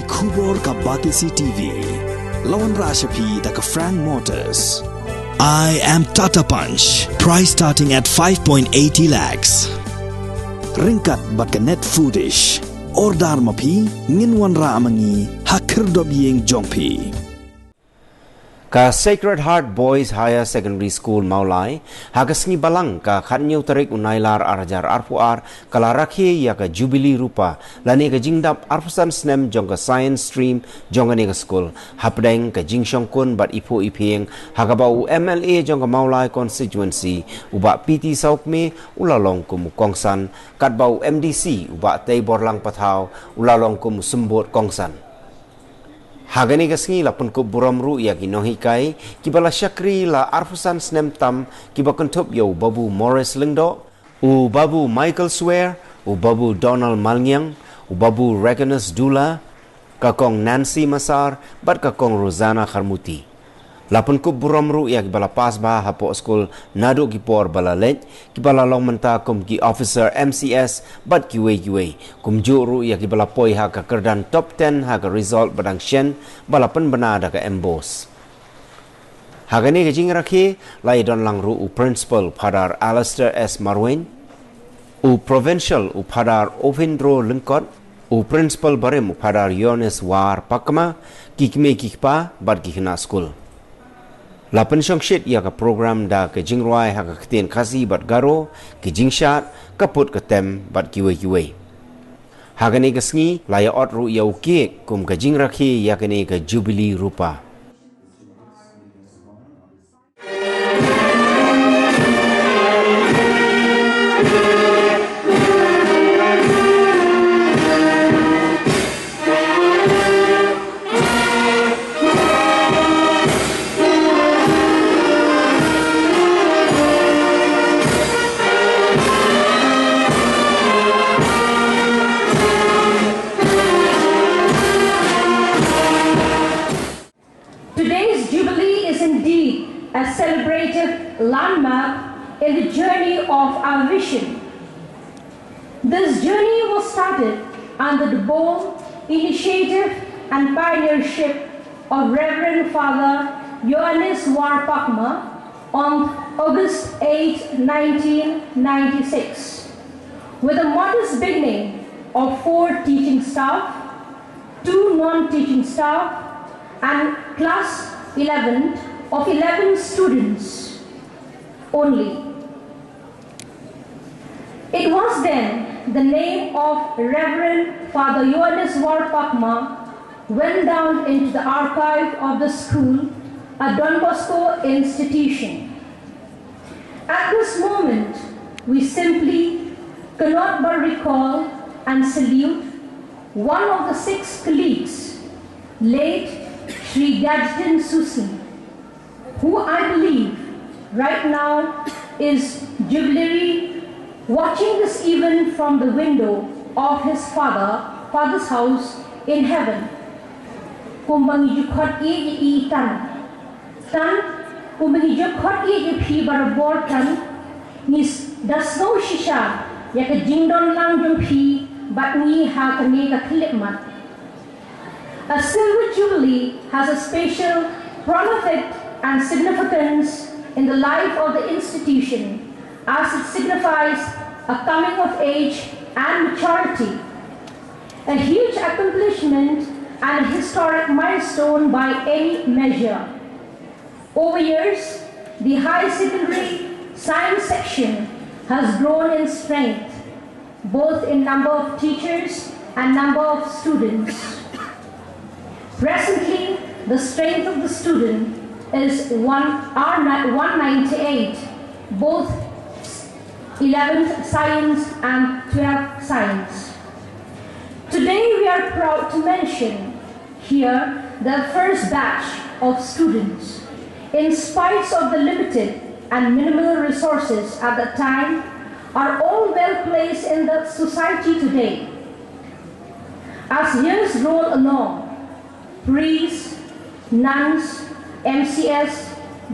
Kubor ka Batisi TV. Lawan Rashapi da ka Frank Motors. I am Tata Punch. Price starting at 5.80 lakhs. Ringkat bat ka net foodish. Ordar mapi nginwan ra amangi hakir dobyeng jongpi. Ka Sacred Heart Boys Higher Secondary School Maulai hagasngi balang ka khanyo tarik unailar arajar arpuar kalarakhe ya ka Jubili Rupa lani ka jingdap arpusan snem jong ka science stream jong ka school hapdeng ka Shongkun bat ipo ipeng hagabau MLA jong ka Maulai constituency uba PT Saukme ulalong kum kongsan katbau MDC uba tei borlang pathau ulalong kum sumbot kongsan. Hagani gasngi lapun ko buramru ya kinohikai kibala syakri la arfusan snem tam kiba kentup yo babu Morris Lingdo u babu Michael Swear u babu Donald Malnyang u babu Reganus Dula kakong Nancy Masar bat kakong Rosanna Kharmuti lapun ko buramru ya kibala pasba hapo school nado kipor bala lej kibala long menta kum ki officer MCS bat kiwe kum juru ya kibala poi ha ka kerdan top 10 ha ka result badang shen bala pen benada ka embos hagani ke Jingrakhe lai don lang ru u principal padar Alistair S Marwin u provincial u padar Ovindro Lingkot u principal barem u padar Yones War Pakma kikme kikpa bat kikna school Lapan syongshit ya ka program da ke Jingrai ha ka ketien kasi bat garo ke Jingshat kaput ketem bat kiwe. Hagani gasngi laya ot ru ya uke kum ke Jingrakhe ya kene ke Jubili Rupa. A celebrated landmark in the journey of our vision. This journey was started under the bold initiative and pioneership of Reverend Father Yohanes War Pakma on August 8, 1996, with a modest beginning of 4 teaching staff, 2 non-teaching staff, and class 11 of 11 students only. It was then the name of Reverend Father Yohanes War Pakma went down into the archive of the school, a Don Bosco institution. At this moment, we simply cannot but recall and salute one of the 6 colleagues, late Sri Gadgeton Susi, who I believe right now is Jubili, watching this event from the window of his father's house in heaven. Kumbangi jukhot ye tan kumbangi jukhot ye phi barabor tan nis dasno shisha ya ka jingdon lang jong phi bat ni ha ka ne ka klipmat. A silver jubilee has a special prolific and significance in the life of the institution as it signifies a coming of age and maturity, a huge accomplishment and a historic milestone by any measure. Over years, the high secondary science section has grown in strength, both in number of teachers and number of students. Presently, the strength of the student is 198, both 11th science and 12th science. Today we are proud to mention here the first batch of students. In spite of the limited and minimal resources at that time, are all well placed in the society today. As years roll along, priests, nuns, MCS,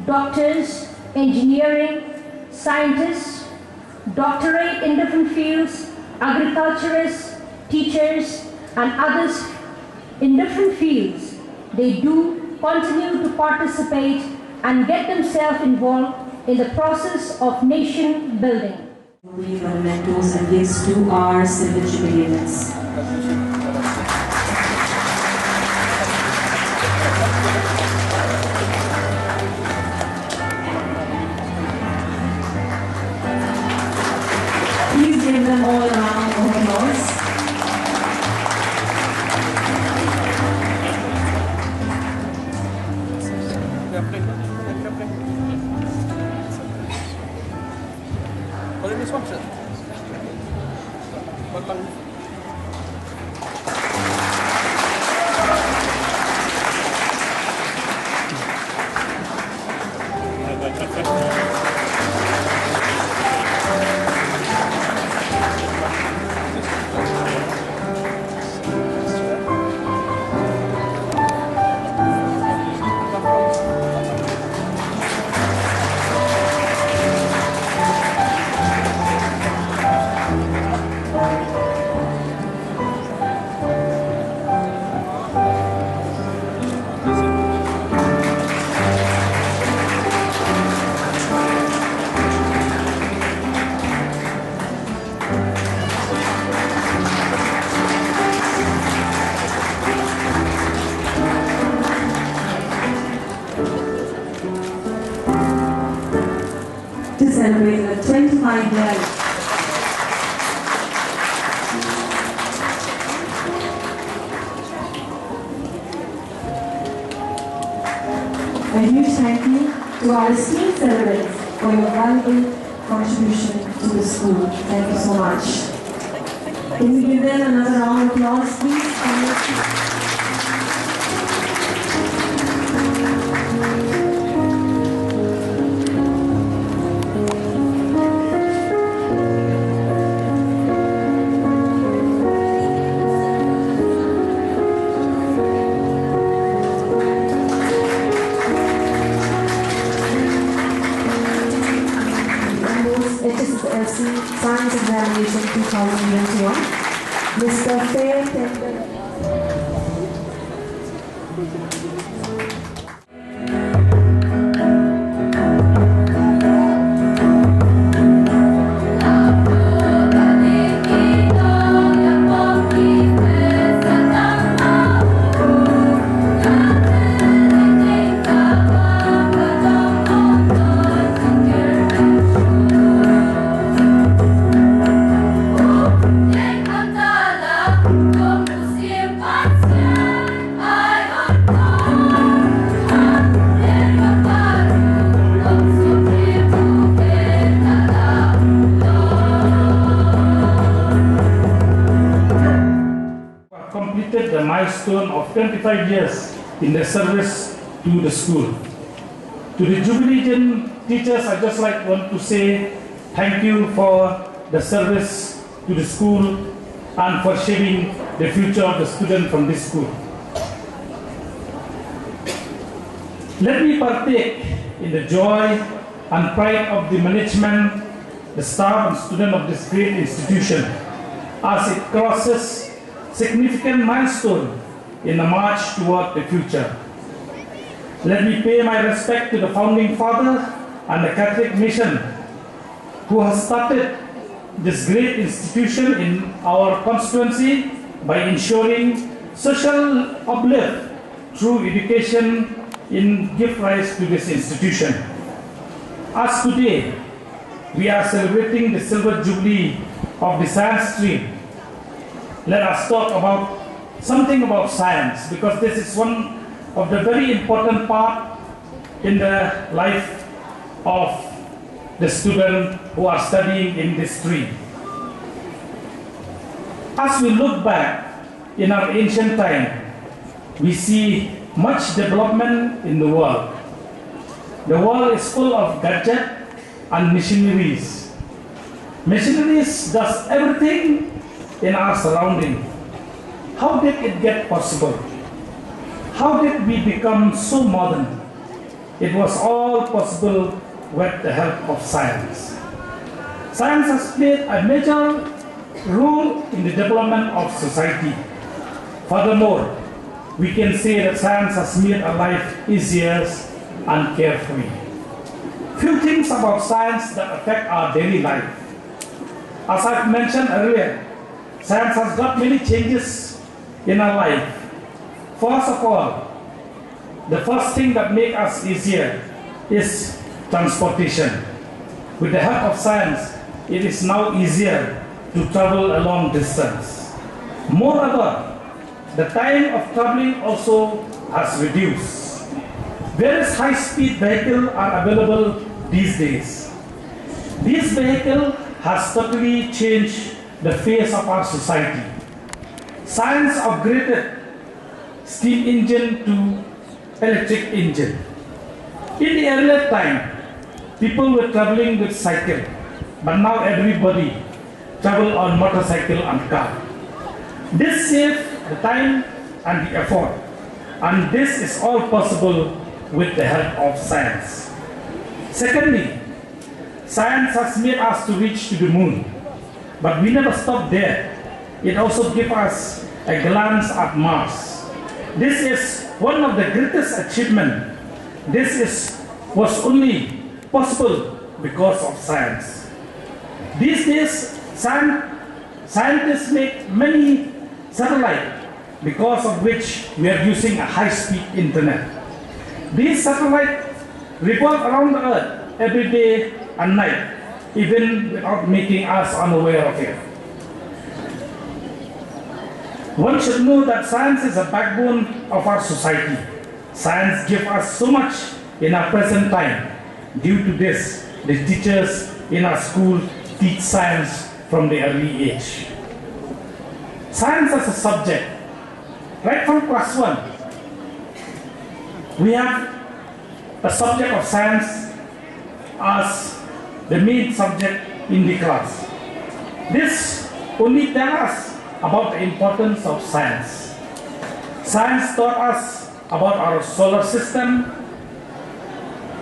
doctors, engineering, scientists, doctorate in different fields, agriculturists, teachers, and others in different fields, they do continue to participate and get themselves involved in the process of nation building. Mementos and gifts to our Silver Jubilees. Please give them all a round of applause. To celebrate the 25 years. A huge thank you to our esteemed celebrants for your valuable contribution to the school. Thank you so much. Can we give them another round of applause, please? HSLC Science Examination 2021. Mr. Fair Tender. Completed the milestone of 25 years in their service to the school. To the Jubilee teachers, I just want to say thank you for the service to the school and for shaping the future of the student from this school. Let me partake in the joy and pride of the management, the staff and students of this great institution as it crosses significant milestone in the march toward the future. Let me pay my respect to the founding father and the Catholic mission who has started this great institution in our constituency by ensuring social uplift through education in give rise to this institution. As today, we are celebrating the Silver Jubilee of the science stream. Let us talk about something about science, because this is one of the very important part in the life of the students who are studying in this stream. As we look back in our ancient time, we see much development in the world. The world is full of gadgets and machineries. Machineries does everything in our surrounding. How did it get possible? How did we become so modern? It was all possible with the help of science. Science has played a major role in the development of society. Furthermore, we can say that science has made our life easier and carefree. Few things about science that affect our daily life. As I've mentioned earlier, science has got many changes in our life. First of all, the first thing that makes us easier is transportation. With the help of science, it is now easier to travel a long distance. Moreover, the time of traveling also has reduced. Various high-speed vehicles are available these days. This vehicle has totally changed the face of our society. Science upgraded steam engine to electric engine. In the earlier time, people were traveling with cycle, but now everybody travel on motorcycle and car. This saves the time and the effort, and this is all possible with the help of science. Secondly, science has made us to reach to the moon, but we never stop there. It also gives us a glance at Mars. This is one of the greatest achievements. Was only possible because of science. These days, scientists make many satellites, because of which we are using a high-speed internet. These satellites revolve around the Earth every day and night, even without making us unaware of it. One should know that science is a backbone of our society. Science gives us so much in our present time. Due to this, the teachers in our school teach science from the early age. Science as a subject, right from class 1, we have a subject of science as the main subject in the class. This only tells us about the importance of science. Science taught us about our solar system.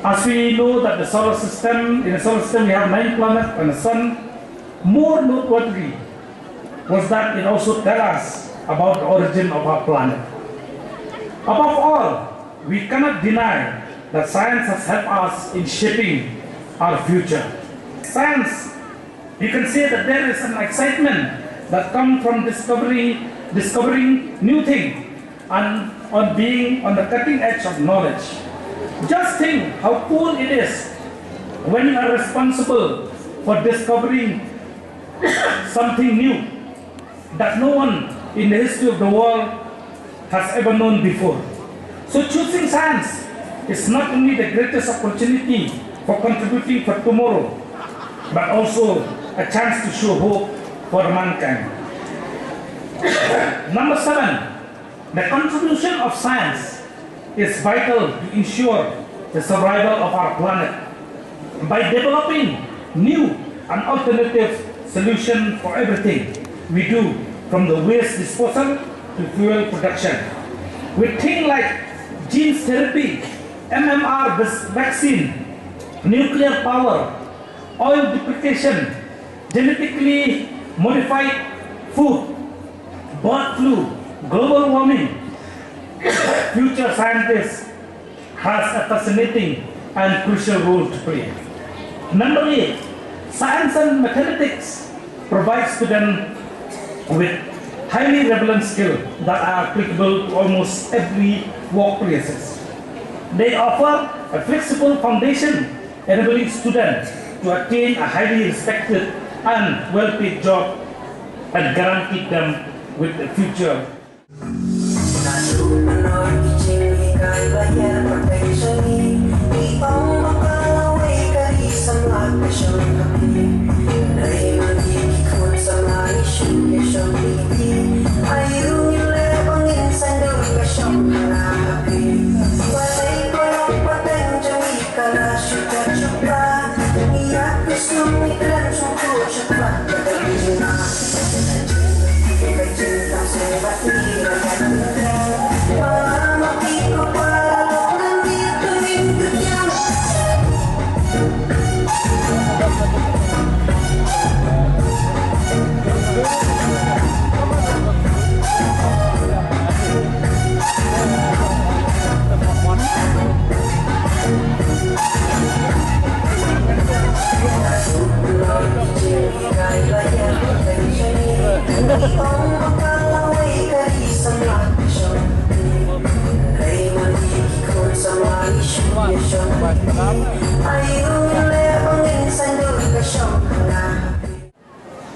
As we know that in the solar system we have 9 planets and the sun. More noteworthy was that it also tells us about the origin of our planet. Above all, we cannot deny that science has helped us in shaping our future. Science, you can say that there is an excitement that comes from discovering new things and on being on the cutting edge of knowledge. Just think how cool it is when you are responsible for discovering something new that no one in the history of the world has ever known before. So choosing science is not only the greatest opportunity for contributing for tomorrow, but also a chance to show hope for mankind. Number 7, the contribution of science is vital to ensure the survival of our planet by developing new and alternative solutions for everything we do, from the waste disposal to fuel production. With things like gene therapy, MMR vaccine, nuclear power, oil duplication, genetically modified food, bird flu, global warming, future scientists has a fascinating and crucial role to play. Number 8, science and mathematics provide students with highly relevant skills that are applicable to almost every workplace. They offer a flexible foundation enabling students to attain a highly respected and well-paid job and guarantee them with a future. But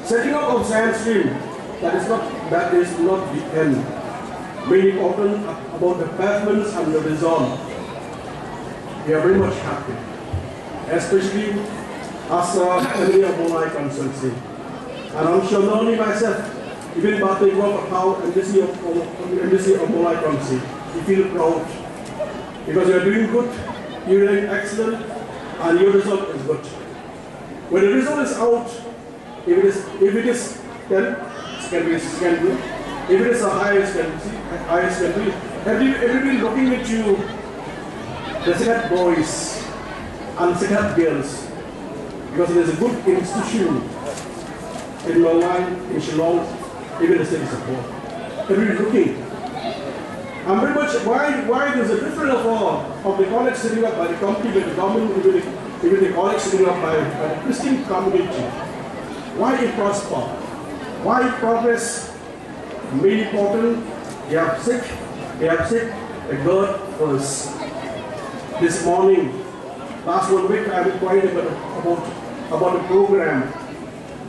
Setting up of sand stream, that is not the end. Very important about the pavements and the result. We are very much happy, especially as a area of Molai consultancy. And I'm sure not only myself, even about the work of how Embassy of Molai consultancy, we feel proud because you are doing good, you are doing excellent, and your result is good. When the result is out, if it is 10, it can be secondary. If it is a highest country, everybody looking at you, the second boys and second girls, because it is a good institution in Molai, in Shillong, even the state support. Everybody looking. I'm very much why there's a difference of the college setting up by the company, with the government, even the college setting up by the Christian community. Why it prosper? Why progress? Very important. They have sick the God first. This morning, last 1 week, I inquired about the program.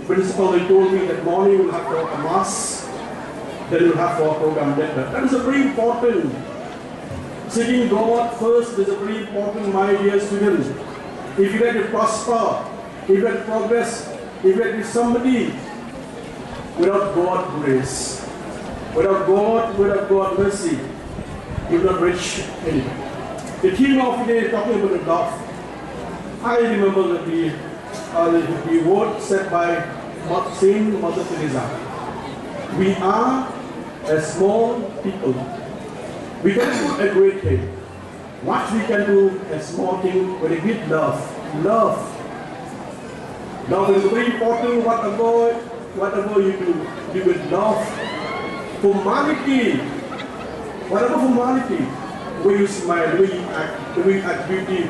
Principal, they told me that morning we'll have a mass, then we'll have a program later. That is a very important. Seeking God first is a very important, my dear students. If you get to prosper, if you get progress, if you get to somebody, without God grace, without God mercy, you will not reach anything. The theme of today is talking about the love. I remember that the word said by Saint Mother Teresa. We are a small people. We can do a great thing. What we can do a small thing with a great love. Love. Love is very important. Whatever you do, you will love. Formality. Whatever formality, the way you smile, the way you act beauty,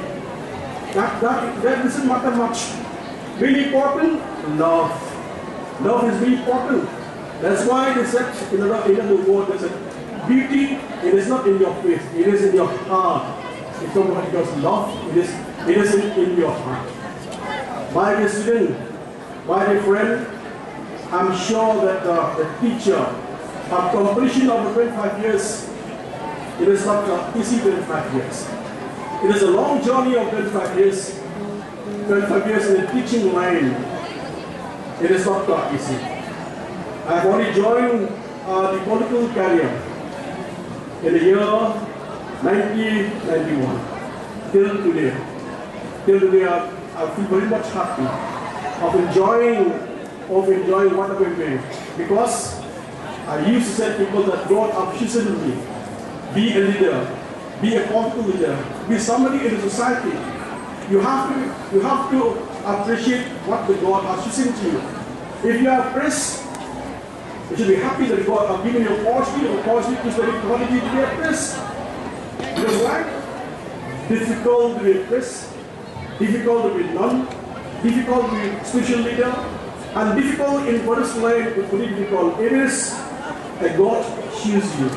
that doesn't matter much. Very important, love. Love is very important. That's why they said in another word, they said, beauty, it is not in your face, it is in your heart. It's not because love, it is in your heart. My dear student, my dear friend, I'm sure that the teacher, a completion of 25 years, it is not easy 25 years. It is a long journey of 25 years. 25 years in the teaching line. It is not easy. I have only joined the political career in the year 1991 till today. Till today, I feel very much happy of enjoying what I've been doing, because I used to say to people that God has chosen me. Be a leader, be a political leader, be somebody in the society. You have to appreciate what the God has chosen to you. If you are oppressed, you should be happy that God has given you opportunity is very quality to be oppressed. You know why? Difficult to be oppressed, difficult to be none, difficult to be spiritual leader, and difficult in Buddhist life to put it difficult. It is that God chooses you.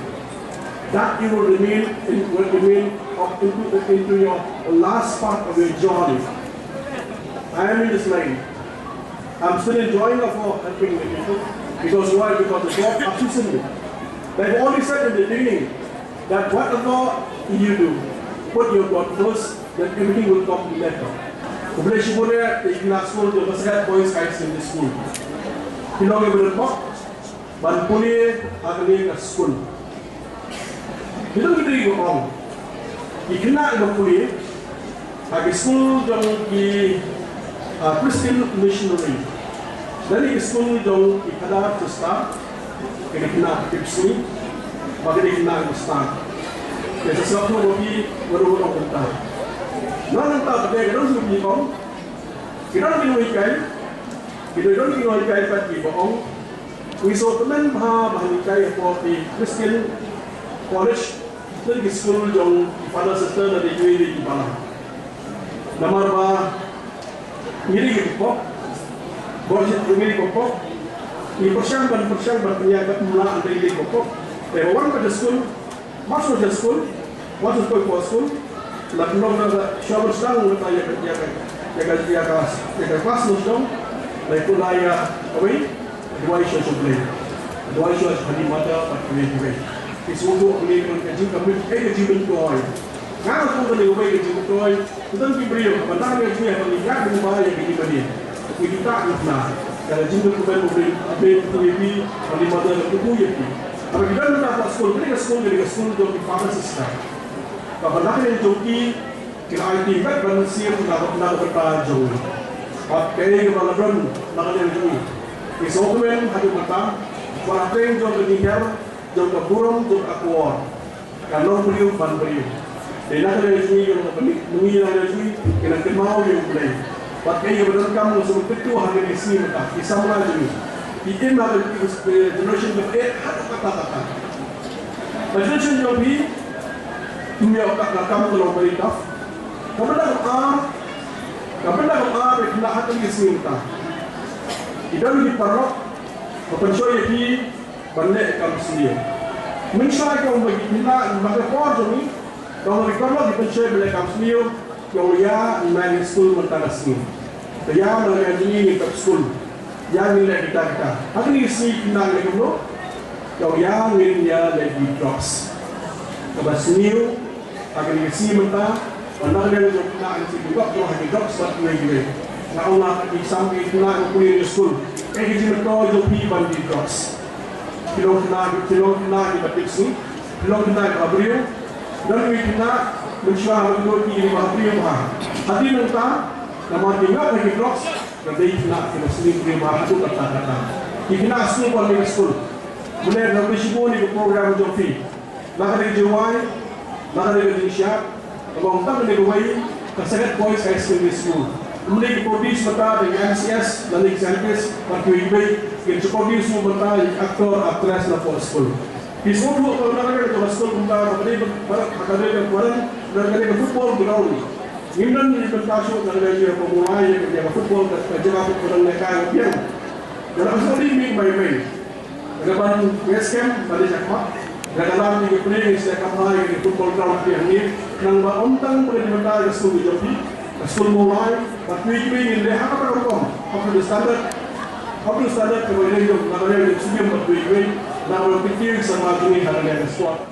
That you will remain into your last part of your journey. I am in this line. I'm still enjoying helping the people. Because why? Because the God has chosen me. Like I already said in the beginning, that whatever you do, put your God first, then everything will come later. Population Board, the class school, the Basket Boys High in the school. You know, we will talk, but Pune are a school. You don't really go wrong. You cannot go fully. Like a school don't be Christian missionary. Then a school don't be cut to start. You cannot keep school, but they cannot start. There's a sort of be what we want to do. None of that, they don't be home. You don't know you don't know but people home. We saw the men for the Christian college. Then school jong pada sister dari UAE di Balang. Nama apa? Miri kipok, borjit miri kipok. Di persiapan penjaga mula dari kipok. They went to the school, much of the school, what is going for school. Lakulong na siya stang na tayo ya kelas dong. Lai pulai away. Dua siya play. Dua siya hadi mata pat play. Isudo play con kaji kamit kaji bentoy. Ngano kung kani away kaji bentoy. Tutan kibriyo patang ya siya panigat ng bahaya kaji bani. Kita na. Kalau jingga kuben play hadi mata kuku ya. Tapi kita nak dapat sekolah, kita sekolah jom di pharmacist lah. Kalau nak yang joki, kita IT back berhasil nak bertahan jauh. Pakai kepala brand nak yang joki. Isokumen hadu matang, warapeng jom berniher, jom keburung, jom akuar. Kalau beliau ban beliau. Jadi nak yang joki yang mengi yang joki, kita kemau yang play. Pakai kepala kamu sebut itu hanya di sini matang. Isamlah joki. Bikin lah generation of 8 kata-kata. Generation of B, dunia otak kamu kalau berita. Kamu dah berkena hati di sini tak. Kita lebih parok, pencoy ini balik kamu sendiri. Mencari kamu bagi kita, maka kau jadi kalau berkorban di pencoy balik kamu sendiri, kau ya main school mentara sini. Kaya mereka ini ke school. Yang nilai kita. Hari ini si kenal lagi dulu. Kau yang nilai lagi drops. Kebas new. Hari ini si mentah. Anda yang nak si juga tu hari drops buat lagi. Nak orang di samping nak kuliah di school. Kita mentah joki bandi drops. Kilo kena di batik si. Kilo kena di abriu. Dan kita mencuba dulu di abriu ha. Hati mentah. Nama tinggal lagi drops. Jadi nak kita sendiri terima itu kata-kata. Kita school pun lagi school. Mulai dari sebuah ni program joki. Nak ada jiwai, nak ada jinsyak. Kalau kita menilai kesangat boys high school. Mulai produce mata dengan MCS dan examples waktu itu kita produce mata aktor aktris dalam school. Di sekolah kalau nak ada dalam school kita ada barang ada football ground. Ingin dibentasuk dari dia pemulai yang football dan Jingrakhe kurang mereka yang dalam sekali ming by May. Dalam base camp pada Jakarta. Dalam tiga play saya kampai di football ground yang ini nang baontang pendidikan school joki, school mulai, tapi ini ini apa program? Apa standar kemudian yang namanya sistem berpikir, nak berpikir sama ini harga squad.